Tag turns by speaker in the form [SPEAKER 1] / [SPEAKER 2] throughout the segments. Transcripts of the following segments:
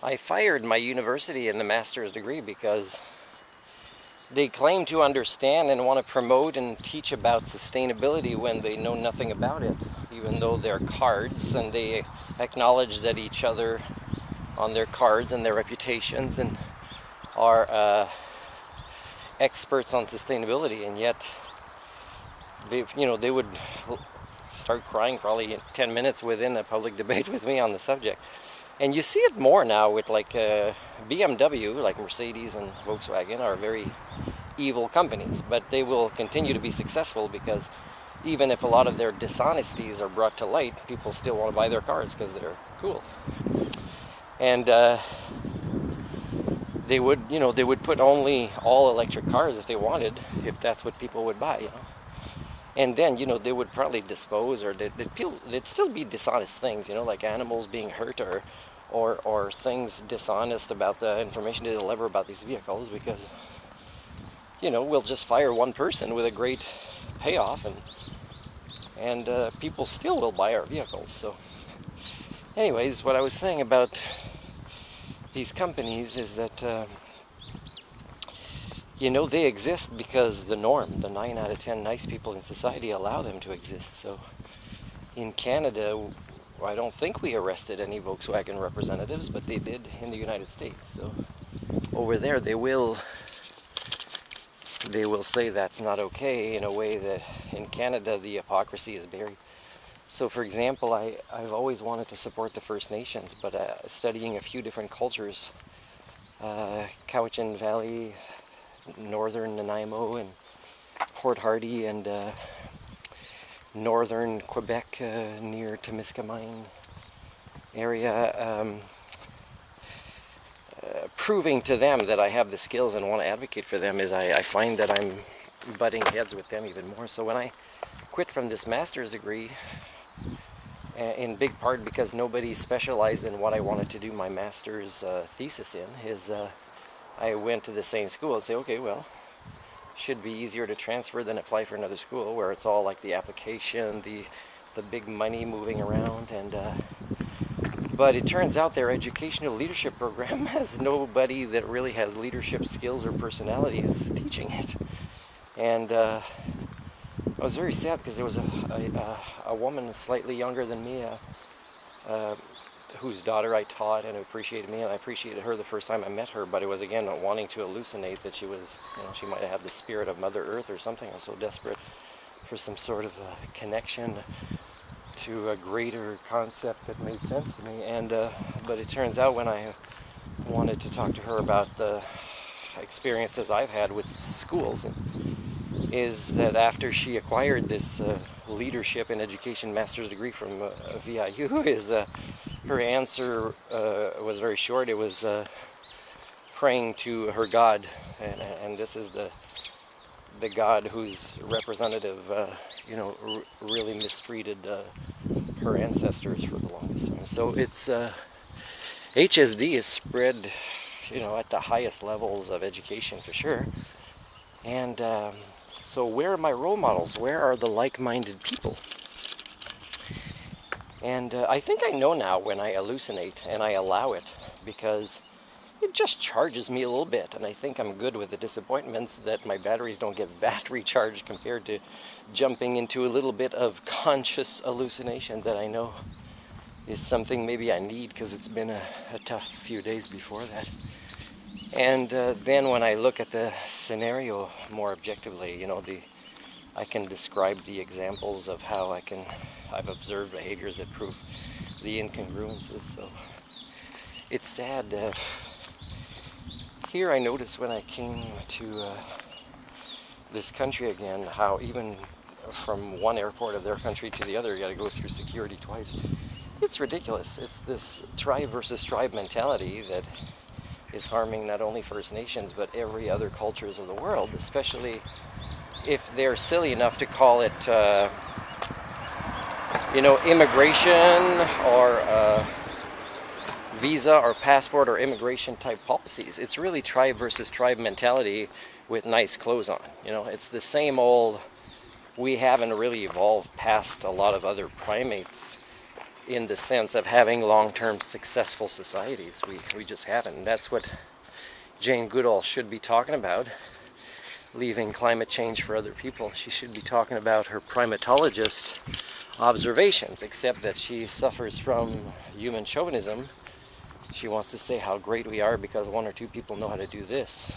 [SPEAKER 1] I fired my university in the master's degree because they claim to understand and want to promote and teach about sustainability when they know nothing about it, even though they're cards and they acknowledge that each other on their cards and their reputations and are experts on sustainability, and yet they would start crying probably in 10 minutes within a public debate with me on the subject. And you see it more now with like BMW, like Mercedes and Volkswagen are very evil companies, but they will continue to be successful because even if a lot of their dishonesties are brought to light, people still want to buy their cars because they're cool. And they would put only all electric cars if they wanted, if that's what people would buy, And then, they would probably dispose, or they'd still be dishonest things, like animals being hurt or things dishonest about the information they deliver about these vehicles, because, we'll just fire one person with a great payoff, and people still will buy our vehicles. So, anyways, what I was saying about these companies is that, they exist because the norm, the 9 out of 10 nice people in society allow them to exist. So in Canada, I don't think we arrested any Volkswagen representatives, but they did in the United States. So over there, they will say that's not okay, in a way that in Canada, the hypocrisy is buried. So for example, I've always wanted to support the First Nations, but studying a few different cultures, Cowichan Valley, northern Nanaimo and Port Hardy, and northern Quebec near Temiskaming area, proving to them that I have the skills and want to advocate for them, is I find that I'm butting heads with them even more. So when I quit from this master's degree, in big part because nobody specialized in what I wanted to do my master's thesis in, I went to the same school and say, okay, well, should be easier to transfer than apply for another school where it's all like the application, the big money moving around, but it turns out their educational leadership program has nobody that really has leadership skills or personalities teaching it. And I was very sad because there was a woman slightly younger than me, whose daughter I taught and appreciated me, and I appreciated her the first time I met her, but it was again wanting to hallucinate that she was, she might have had the spirit of Mother Earth or something. I was so desperate for some sort of a connection to a greater concept that made sense to me. And but it turns out when I wanted to talk to her about the experiences I've had with schools, is that after she acquired this leadership and education master's degree from VIU, her answer was very short. It was praying to her God, and this is the God whose representative, really mistreated her ancestors for the longest time. So it's HSD is spread, at the highest levels of education for sure. And so where are my role models? Where are the like-minded people? And I think I know now when I hallucinate, and I allow it, because it just charges me a little bit, and I think I'm good with the disappointments that my batteries don't get battery charged compared to jumping into a little bit of conscious hallucination that I know is something maybe I need, because it's been a tough few days before that. And then when I look at the scenario more objectively, I can describe the examples of how I've observed behaviors that prove the incongruences. So it's sad. Here I noticed when I came to this country again, how even from one airport of their country to the other, you got to go through security twice. It's ridiculous. It's this tribe versus tribe mentality that is harming not only First Nations, but every other cultures of the world, especially if they're silly enough to call it, immigration or visa or passport or immigration type policies. It's really tribe versus tribe mentality with nice clothes on. It's the same old, we haven't really evolved past a lot of other primates in the sense of having long-term successful societies. We just haven't. And that's what Jane Goodall should be talking about, leaving climate change for other people. She should be talking about her primatologist observations, except that she suffers from human chauvinism. She wants to say how great we are because one or two people know how to do this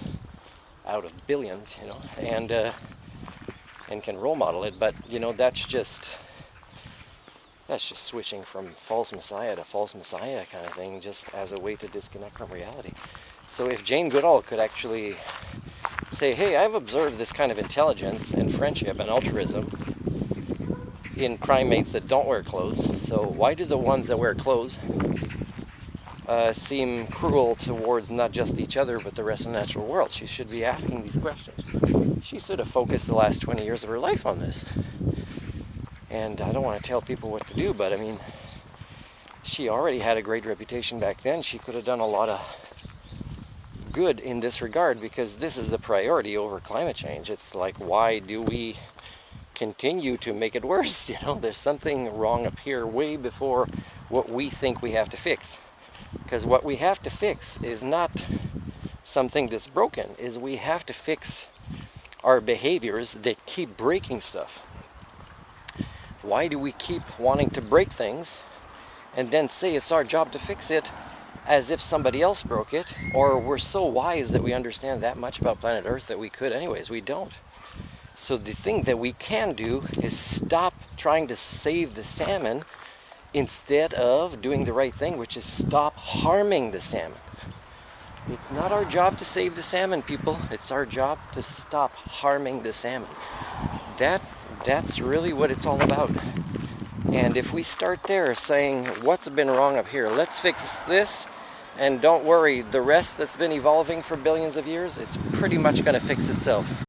[SPEAKER 1] out of billions, you know, and can role model it. But you know, that's just switching from false messiah to false messiah kind of thing, just as a way to disconnect from reality. So if Jane Goodall could actually say, hey, I've observed this kind of intelligence and friendship and altruism in primates that don't wear clothes, so why do the ones that wear clothes seem cruel towards not just each other but the rest of the natural world? She should be asking these questions. She should have focused the last 20 years of her life on this. And I don't want to tell people what to do, but I mean, she already had a great reputation back then. She could have done a lot of good in this regard, because this is the priority over climate change. It's like, why do we continue to make it worse? You know, there's something wrong up here way before what we think we have to fix. Because what we have to fix is not something that's broken, is we have to fix our behaviors that keep breaking stuff. Why do we keep wanting to break things and then say it's our job to fix it as if somebody else broke it, or we're so wise that we understand that much about planet Earth that we could anyways? We don't. So the thing that we can do is stop trying to save the salmon instead of doing the right thing, which is stop harming the salmon. It's not our job to save the salmon, people. It's our job to stop harming the salmon. That's really what it's all about. And if we start there saying, what's been wrong up here? Let's fix this, and don't worry, the rest that's been evolving for billions of years, it's pretty much going to fix itself.